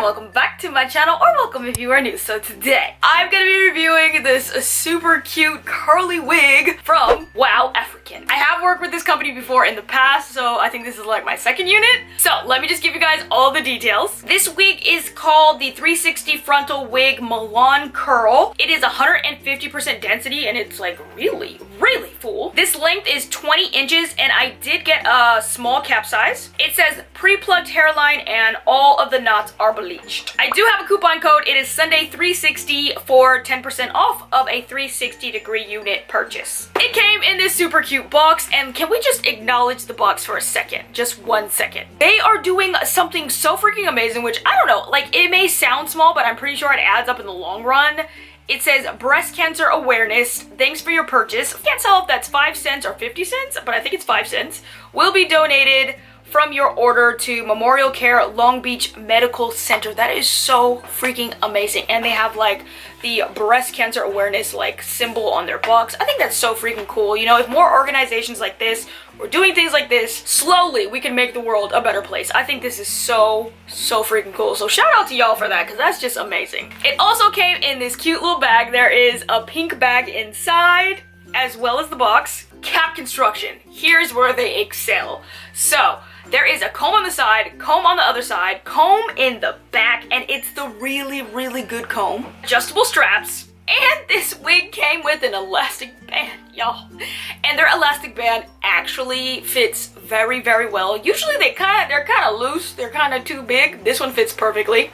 welcome back to my channel, or welcome if you are new. So today I'm gonna be reviewing this super cute curly wig from WowAfrican. I have worked with this company before in the past, so I think this is like my second unit. So let me just give you guys all the details. This wig is called the 360 Frontal Wig Milan Curl. It is 150% density and it's like really full. This length is 20 inches and I did get a small cap size. It says pre-plucked hairline and all of the knots are bleached. I do have a coupon code. It is Sunday360 for 10% off of a 360-degree unit purchase. It came in this super cute box, and can we just acknowledge the box for a second? Just 1 second. They are doing something so freaking amazing, which I don't know, like it may sound small, but I'm pretty sure it adds up in the long run. It says breast cancer awareness. Thanks for your purchase. I can't tell if that's 5 cents or 50 cents, but I think it's 5 cents. Will be donated from your order to Memorial Care Long Beach Medical Center. That is so freaking amazing. And they have like the breast cancer awareness like symbol on their box. I think that's so freaking cool. You know, if more organizations like this were doing things like this, slowly we can make the world a better place. I think this is so freaking cool. So shout out to y'all for that, because that's just amazing. It also came in this cute little bag. There is a pink bag inside, as well as the box. Cap construction. Here's where they excel. So there is a comb on the side, comb on the other side, comb in the back, and it's the really good comb. Adjustable straps, and this wig came with an elastic band, y'all. And their elastic band actually fits very well. Usually they're kind of loose, they're kind of too big. This one fits perfectly.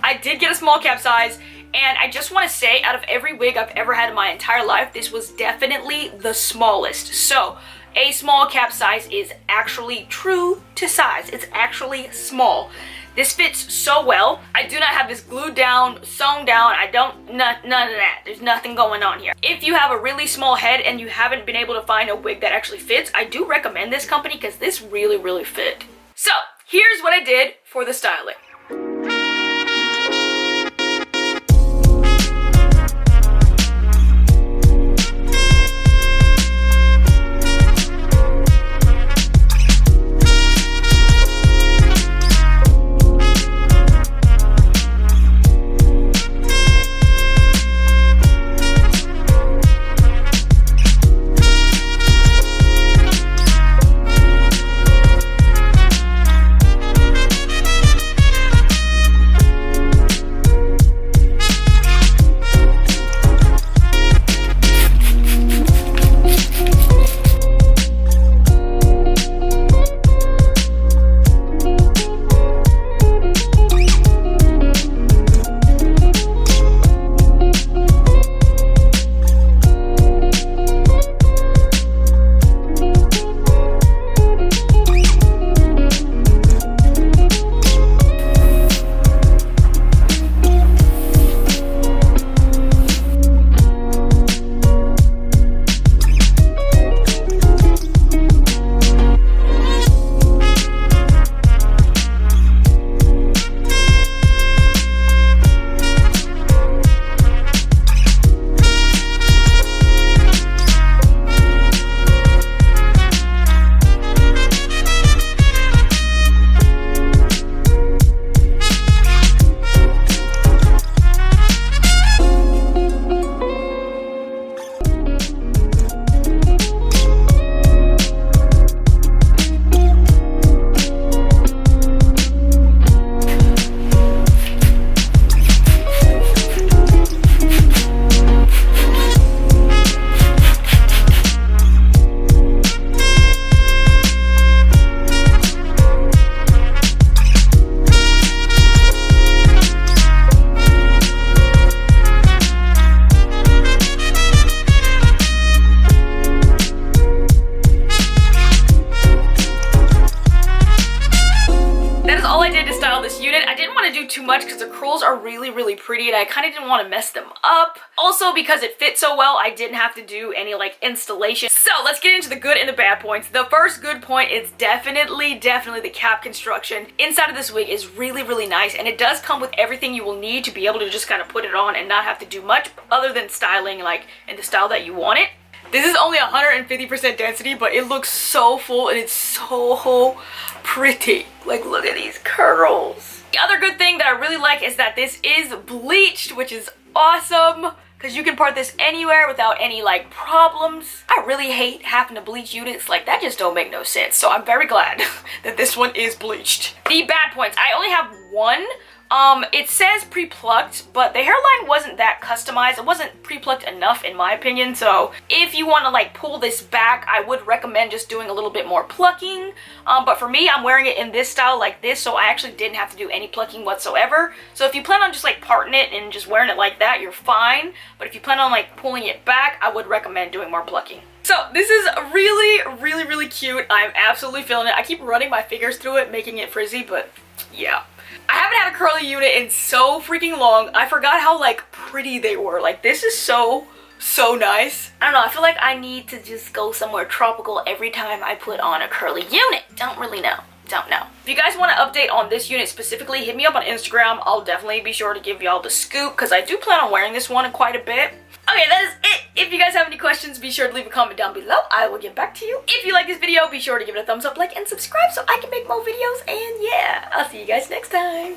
I did get a small cap size, and I just want to say, out of every wig I've ever had in my entire life, this was definitely the smallest. So a small cap size is actually true to size. It's actually small. This fits so well. I do not have this glued down, sewn down. I don't, none of that. There's nothing going on here. If you have a really small head and you haven't been able to find a wig that actually fits, I do recommend this company because this really fit. So here's what I did for the styling. Too much because the curls are really pretty and I kind of didn't want to mess them up. Also, because it fit so well, I didn't have to do any like installation. So let's get into the good and the bad points. The first good point is definitely the cap construction. Inside of this wig is really nice, and it does come with everything you will need to be able to just kind of put it on and not have to do much other than styling like in the style that you want it. This is only 150% density, but it looks so full and it's so pretty. Like, look at these curls. The other good thing that I really like is that this is bleached, which is awesome. Because you can part this anywhere without any like problems. I really hate having to bleach units. Like that just don't make no sense. So I'm very glad that this one is bleached. The bad points. I only have one. It says pre-plucked, but the hairline wasn't that customized. It wasn't pre-plucked enough in my opinion. So if you want to like pull this back, I would recommend just doing a little bit more plucking. But for me, I'm wearing it in this style like this, so I actually didn't have to do any plucking whatsoever. So if you plan on just like parting it and just wearing it like that, you're fine. But if you plan on like pulling it back, I would recommend doing more plucking. So this is really cute. I'm absolutely feeling it. I keep running my fingers through it, making it frizzy, but yeah. I haven't had a curly unit in so freaking long. I forgot how like pretty they were. Like this is so nice. I don't know, I feel like I need to just go somewhere tropical every time I put on a curly unit. Don't really know. Don't know. If you guys want to update on this unit specifically, hit me up on Instagram. I'll definitely be sure to give y'all the scoop because I do plan on wearing this one quite a bit. Okay, that is it. If you guys have any questions, be sure to leave a comment down below. I will get back to you. If you like this video, be sure to give it a thumbs up, like, and subscribe so I can make more videos. And yeah, I'll see you guys next time.